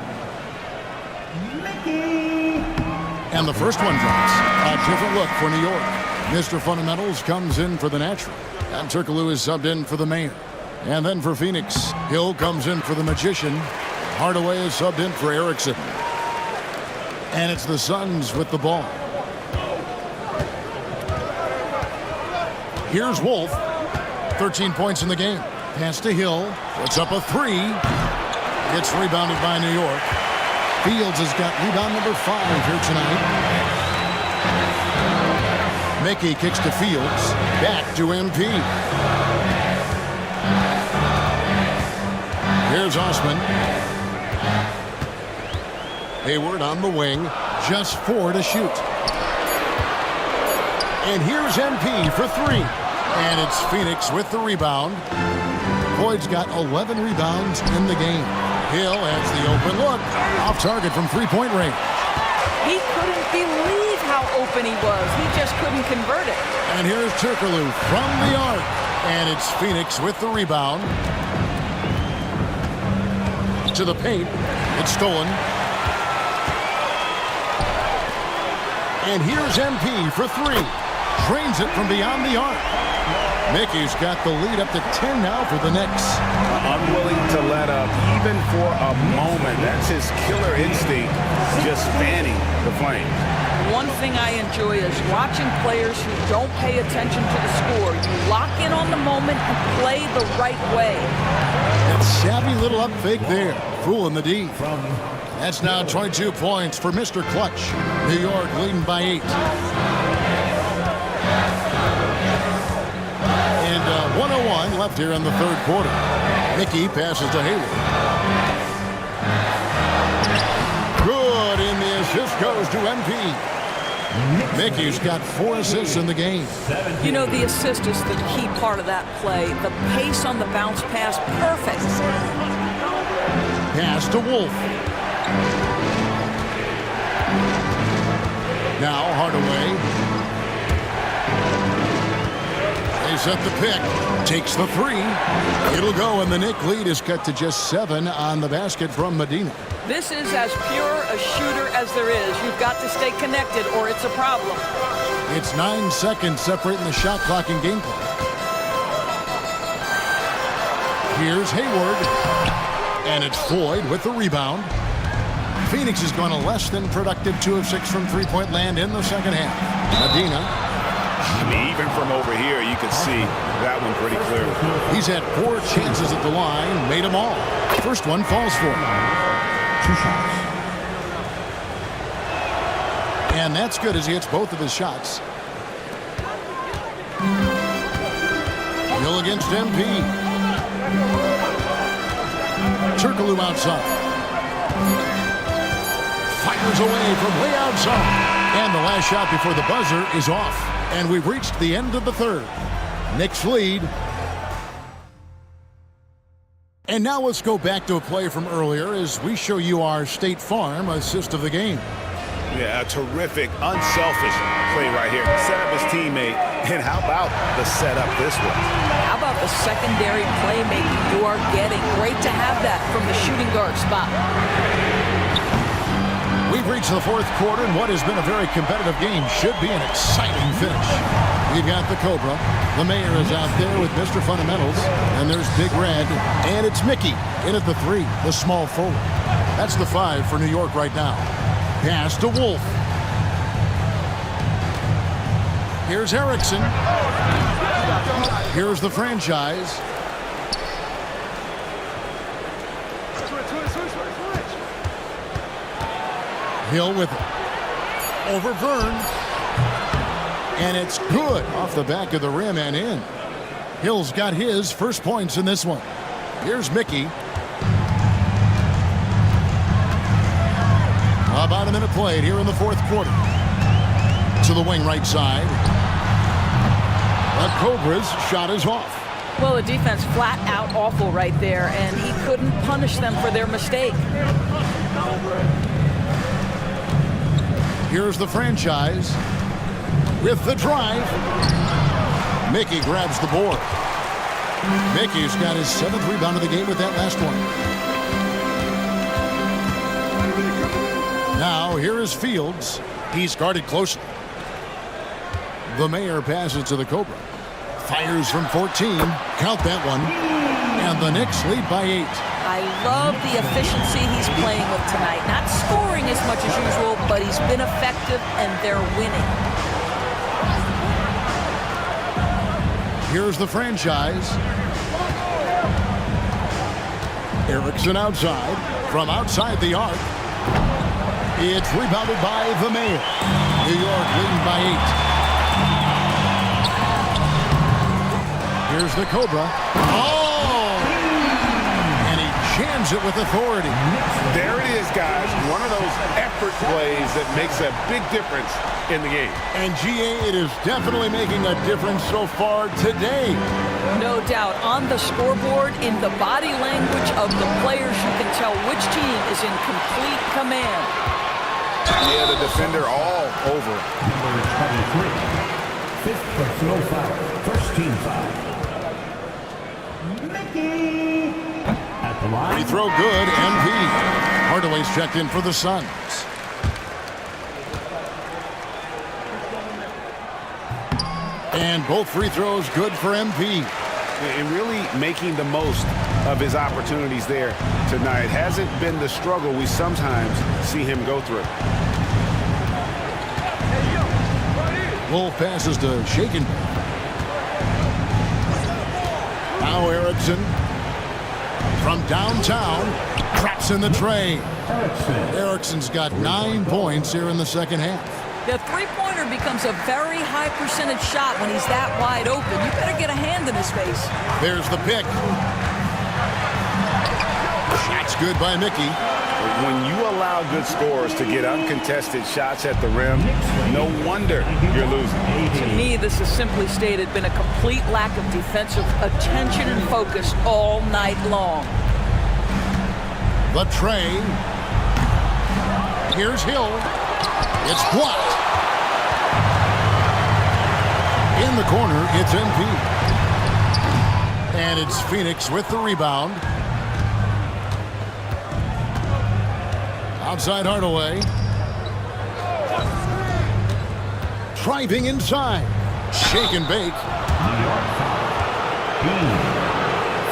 S1: And the first one drops. A different look for New York. Mr. Fundamentals comes in for the natural. And Turkoglu is subbed in for the mayor. And then for Phoenix, Hill comes in for the magician. Hardaway is subbed in for Erickson. And it's the Suns with the ball. Here's Wolf. 13 points in the game. Pass to Hill. Puts up a 3. Gets rebounded by New York. Fields has got rebound number 5 here tonight. Mickey kicks to Fields. Back to MP. Here's Osman. Hayward on the wing. Just 4 to shoot. And here's MP for 3. And it's Phoenix with the rebound. Boyd's got 11 rebounds in the game. Hill has the open look. Off target from 3-point range.
S2: He couldn't believe how open he was. He just couldn't convert it.
S1: And here's Turkoglu from the arc. And it's Phoenix with the rebound. To the paint. It's stolen. And here's MP for 3. Drains it from beyond the arc. Mickey's got the lead up to 10 now for the Knicks.
S5: Unwilling to let up even for a moment. That's his killer instinct, just fanning the flame.
S2: One thing I enjoy is watching players who don't pay attention to the score. You lock in on the moment and play the right way.
S1: That savvy little up fake there. Fooling the D. That's now 22 points for Mr. Clutch. New York leading by 8. And 1:01 left here in the third quarter. Mickey passes to Hayward. Good, and the assist goes to MP. Mickey's got 4 assists in the game.
S2: You know, the assist is the key part of that play. The pace on the bounce pass, perfect.
S1: Pass to Wolf. Now Hardaway. They set the pick. Takes the 3. It'll go, and the Knick lead is cut to just 7 on the basket from Medina.
S2: This is as pure a shooter as there is. You've got to stay connected or it's a problem.
S1: It's 9 seconds separating the shot clock and game clock. Here's Hayward. And it's Floyd with the rebound. Phoenix has gone a less than productive 2 of 6 from three-point land in the second half. Medina.
S5: I mean, even from over here, you can see that one pretty clearly.
S1: He's had 4 chances at the line, made them all. First one falls for him.
S4: 2 shots.
S1: And that's good as he hits both of his shots. Hill against MP. Turkoglu outside. Fires away from way outside. And the last shot before the buzzer is off. And we've reached the end of the third. Knicks lead. And now let's go back to a play from earlier as we show you our State Farm assist of the game.
S5: Yeah, a terrific, unselfish play right here. Set up his teammate. And how about the setup this one?
S2: How about the secondary playmaking you are getting? Great to have that from the shooting guard spot.
S1: We've reached the fourth quarter, and what has been a very competitive game should be an exciting finish. We've got the Cobra. The mayor is out there with Mr. Fundamentals. And there's Big Red. And it's Mickey in at the 3, the small forward. That's the 5 for New York right now. Pass to Wolf. Here's Erickson. Here's the franchise. Hill with it. Over Vern. And it's good off the back of the rim and in. Hill's got his first points in this one. Here's Mickey. About a minute played here in the fourth quarter. To the wing right side. The Cobras shot is off.
S2: Well, the defense flat out awful right there, and he couldn't punish them for their mistake.
S1: Here's the franchise with the drive. Mickey grabs the board. Mickey's got his 7th rebound of the game with that last one. Now here is Fields. He's guarded closely. The mayor passes to the Cobra. Fires from 14. Count that one. And the Knicks lead by 8.
S2: I love the efficiency he's playing with tonight. Not scoring as much as usual, but he's been effective and they're winning.
S1: Here's the franchise. Erickson outside. From outside the arc. It's rebounded by the mayor. New York leading by 8. Here's the Cobra. Oh! And he jams it with authority.
S5: There it is, guys. One of those effort plays that makes a big difference in the game.
S1: And GA, it is definitely making a difference so far today.
S2: No doubt. On the scoreboard, in the body language of the players, you can tell which team is in complete command.
S5: Yeah, the defender all over.
S4: Number 23. 5th personal foul. First team foul. Mickey at the line.
S1: Free throw good, MP. Hardaway's checked in for the Suns. And both free throws good for MP.
S5: And really making the most of his opportunities there tonight. Hasn't been the struggle we sometimes see him go through.
S1: Wolf passes to Shaken. Now Erickson from downtown traps in the tray. Erickson's got 9 points here in the second half.
S2: The three-pointer becomes a very high percentage shot when he's that wide open. You better get a hand in his face.
S1: There's the pick. Shot's good by Mickey.
S5: When you allow good scorers to get uncontested shots at the rim, no wonder you're losing.
S2: To me, this is simply stated been a complete lack of defensive attention and focus all night long.
S1: The tray. Here's Hill. It's blocked. In the corner, it's MP. And it's Phoenix with the rebound. Outside Hardaway. Driving inside. Shake and bake.
S4: New York foul.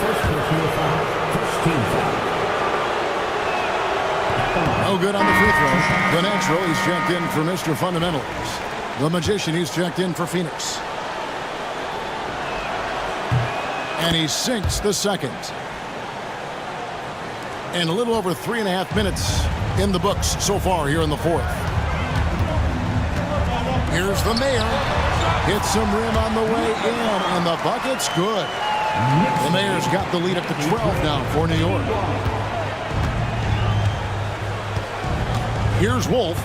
S4: First personal foul. First team foul.
S1: No good on the free throw. The natural, he's checked in for Mr. Fundamentals. The magician, he's checked in for Phoenix. And he sinks the second. And a little over 3.5 minutes in the books so far here in the fourth. Here's the Mayor. Hits some rim on the way in, and the bucket's good. The Mayor's got the lead up to 12 now for New York. Here's Wolf.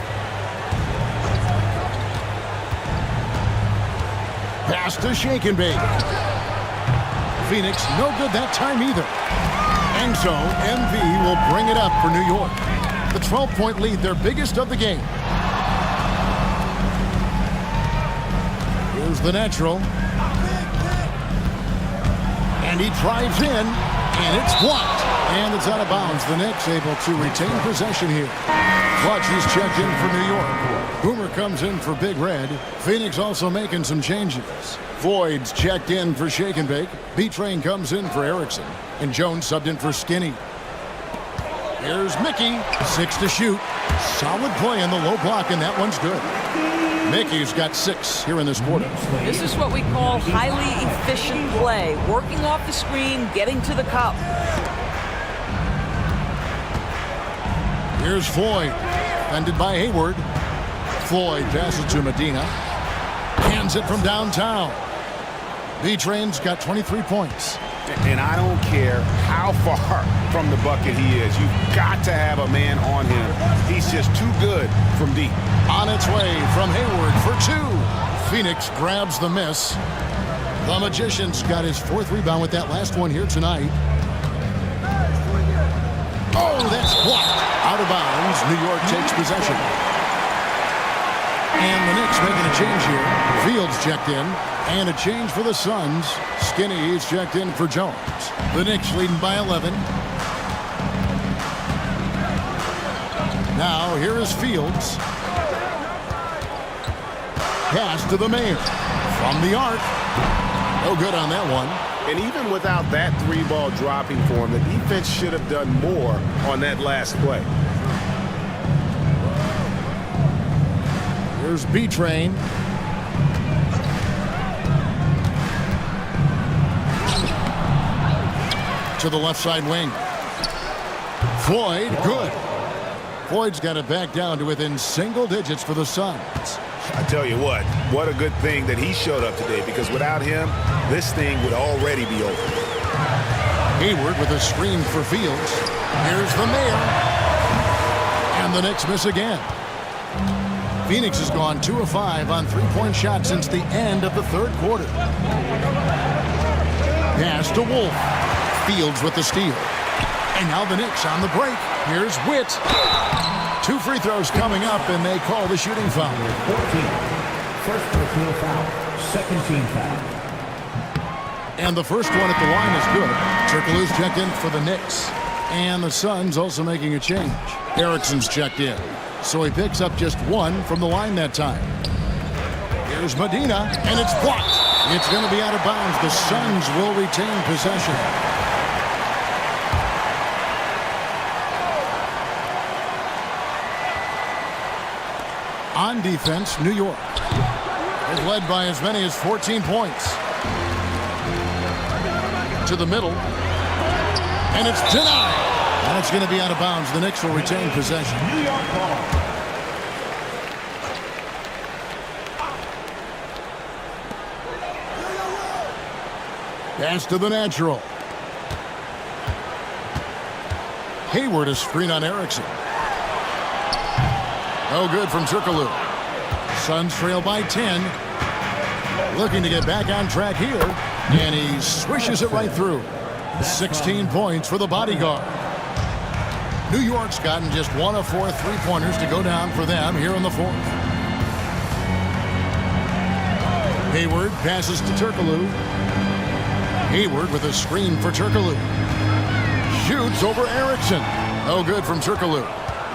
S1: Pass to Shake and Bake. Phoenix, no good that time either. And so, MV will bring it up for New York. The 12-point lead, their biggest of the game. Here's the natural. And he drives in, and it's blocked. And it's out of bounds. The Knicks able to retain possession here. Clutch, he's checked in for New York. Boomer comes in for Big Red. Phoenix also making some changes. Floyd's checked in for Shake and Bake. B-Train comes in for Erickson. And Jones subbed in for Skinny. Here's Mickey. 6 to shoot. Solid play in the low block, and that one's good. Mickey's got 6 here in this quarter.
S2: This is what we call highly efficient play. Working off the screen, getting to the cup.
S1: Here's Floyd. Defended by Hayward. Floyd passes to Medina. Hands it from downtown. B-Train's got 23 points.
S5: And I don't care how far from the bucket he is. You've got to have a man on him. He's just too good from deep.
S1: On its way from Hayward for 2. Phoenix grabs the miss. The Magician's got his 4th rebound with that last one here tonight. Oh, that's blocked. Out of bounds. New York takes possession. And the Knicks making a change here. Fields checked in. And a change for the Suns. Skinny is checked in for Jones. The Knicks leading by 11. Now here is Fields. Pass to the Mayor. From the arc. No good on that one.
S5: And even without that 3-ball dropping for him, the defense should have done more on that last play.
S1: Here's B-Train. To the left side wing. Floyd, good. Floyd's got it back down to within single digits for the Suns.
S5: I tell you what a good thing that he showed up today, because without him, this thing would already be over.
S1: Hayward with a screen for Fields. Here's the Mayor. And the Knicks miss again. Phoenix has gone 2 of 5 on 3-point shots since the end of the third quarter. Pass to Wolf. Fields with the steal. And now the Knicks on the break. Here's Witt. 2 free throws coming up, and they call the shooting foul.
S4: 14. First personal foul. Second team foul.
S1: And the first one at the line is good. Turkoglu's checked in for the Knicks. And the Suns also making a change. Erickson's checked in. So he picks up just 1 from the line that time. Here's Medina, and it's blocked. It's going to be out of bounds. The Suns will retain possession. On defense, New York is led by as many as 14 points. To the middle. And it's denied. And it's going to be out of bounds. The Knicks will retain possession.
S4: New York ball.
S1: Pass to the natural. Hayward, a screen on Erickson. No good from Turkoglu. Suns trail by 10. Looking to get back on track here. And he swishes it right through. 16 points for the bodyguard. New York's gotten just 1 of 4 3-pointers to go down for them here in the fourth. Hayward passes to Turkoglu. Hayward with a screen for Turkoglu. Shoots over Erickson. No good from Turkoglu.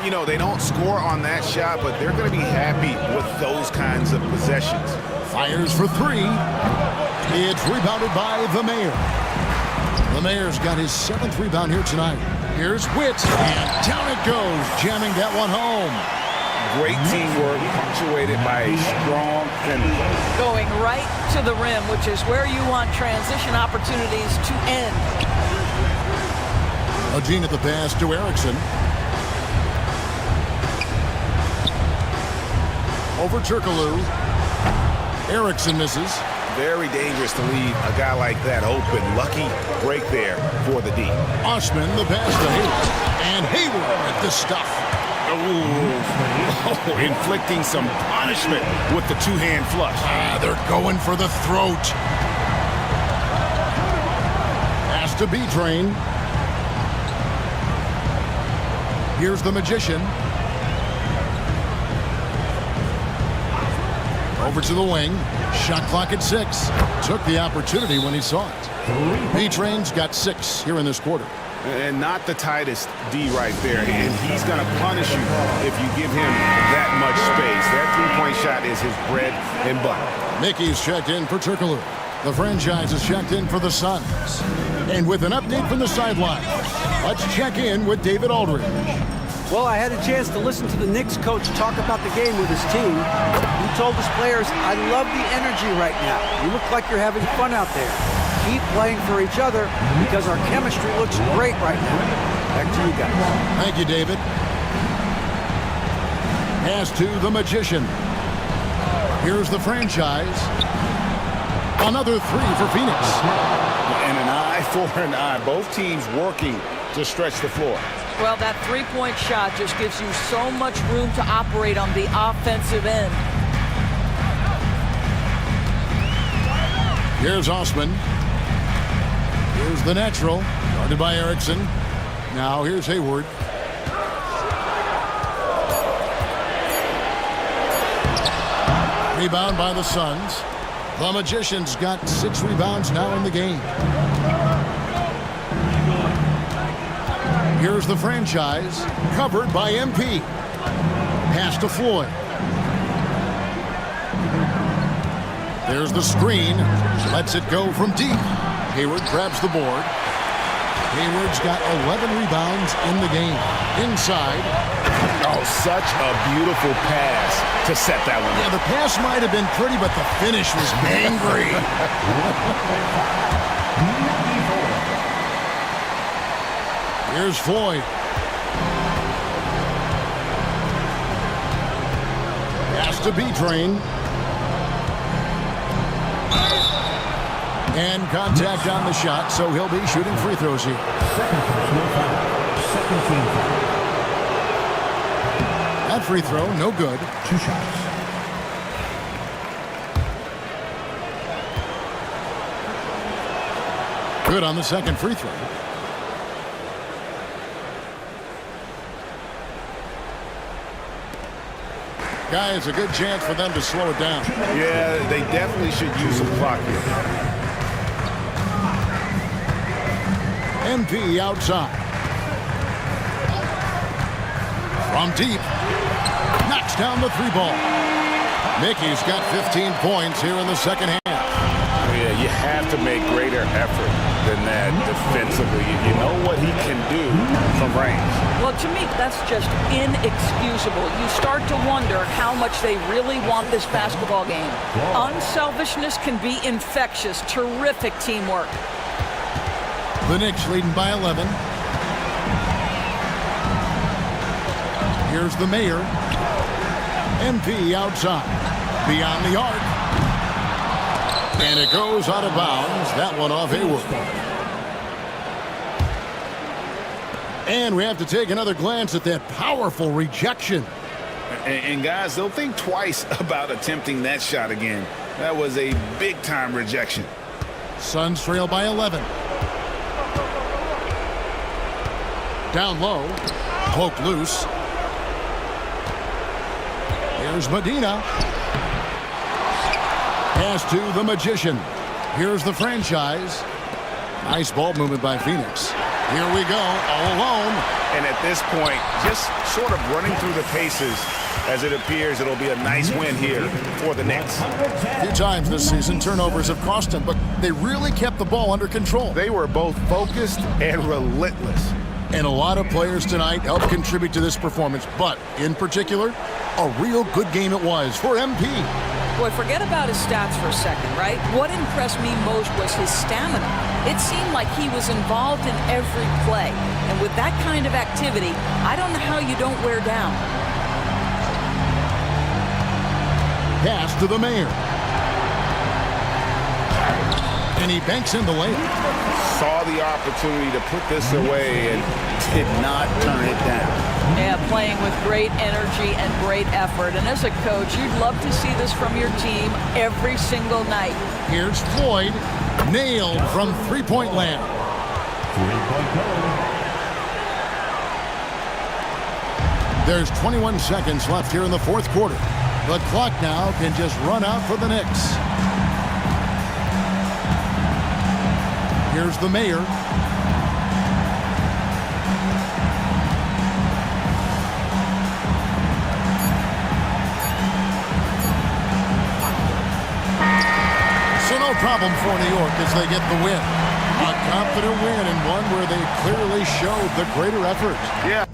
S5: You know, they don't score on that shot, but they're going to be happy with those kinds of possessions.
S1: Fires for 3. It's rebounded by the Mayor. The Mayor's got his 7th rebound here tonight. Here's Witt, and down it goes, jamming that one home.
S3: Great teamwork, punctuated by a strong finish.
S2: Going right to the rim, which is where you want transition opportunities to end.
S1: Eugene at the pass to Erickson. Over Turkoglu. Erickson misses.
S5: Very dangerous to leave a guy like that open. Lucky break there for the D.
S1: Osman, the pass to Hayward. And Hayward at the stuff.
S5: Oh, inflicting some punishment with the two-hand flush.
S1: They're going for the throat. Pass to B-Train. Here's the Magician. Over to the wing. Shot clock at 6. Took the opportunity when he saw it. B-Train's got 6 here in this quarter.
S5: And not the tightest D right there. And he's going to punish you if you give him that much space. That three-point shot is his bread and butter.
S1: Mickey's checked in for Turkoglu. The franchise is checked in for the Suns. And with an update from the sideline, let's check in with David Aldridge.
S6: Well, I had a chance to listen to the Knicks coach talk about the game with his team. He told his players, I love the energy right now. You look like you're having fun out there. Keep playing for each other because our chemistry looks great right now. Back to you guys.
S1: Thank you, David. Pass to the Magician. Here's the franchise. Another 3 for Phoenix.
S5: And an eye for an eye. Both teams working to stretch the floor.
S2: Well, that three-point shot just gives you so much room to operate on the offensive end.
S1: Here's Osman. Here's the natural. Guarded by Erickson. Now here's Hayward. Rebound by the Suns. The Magician's got 6 rebounds now in the game. Here's the franchise. Covered by MP. Pass to Floyd. There's the screen. Lets it go from deep. Hayward grabs the board. Hayward's got 11 rebounds in the game. Inside.
S5: Oh, such a beautiful pass to set that one.
S1: Yeah, the pass might have been pretty, but the finish was angry. Here's Floyd. Pass to B-Train. And contact on the shot, so he'll be shooting free throws here. That free throw, no good.
S4: 2 shots.
S1: Good on the second free throw. Guys, a good chance for them to slow it down.
S5: Yeah, they definitely should use some clock here.
S1: MP outside. From deep. Knocks down the 3-ball. Mickey's got 15 points here in the second half.
S5: Yeah, you have to make greater effort than that defensively. You know what he can do from range.
S2: Well, to me, that's just inexcusable. You start to wonder how much they really want this basketball game. Unselfishness can be infectious. Terrific teamwork.
S1: The Knicks leading by 11. Here's the mayor. MP outside. Beyond the arc. And it goes out of bounds. That one off Hayward. And we have to take another glance at that powerful rejection.
S5: And guys, they'll think twice about attempting that shot again. That was a big-time rejection.
S1: Suns trail by 11. Down low. Poke loose. Here's Medina. Pass to the Magician. Here's the franchise. Nice ball movement by Phoenix. Here we go, all alone.
S5: And at this point, just sort of running through the paces as it appears it'll be a nice win here for the Knicks.
S1: A few times this season, turnovers have cost them, but they really kept the ball under control.
S5: They were both focused and relentless.
S1: And a lot of players tonight helped contribute to this performance, but in particular, a real good game it was for MP.
S2: Boy, forget about his stats for a second, right? What impressed me most was his stamina. It seemed like he was involved in every play. And with that kind of activity, I don't know how you don't wear down.
S1: Pass to the Mayor. And he banks in the layup.
S3: Saw the opportunity to put this away and did not turn it down.
S2: Yeah, playing with great energy and great effort. And as a coach, you'd love to see this from your team every single night.
S1: Here's Floyd, nailed from three-point land.
S4: Three-point goal.
S1: There's 21 seconds left here in the fourth quarter. The clock now can just run out for the Knicks. Here's the Mayor. So no problem for New York as they get the win. A confident win and one where they clearly showed the greater effort.
S5: Yeah.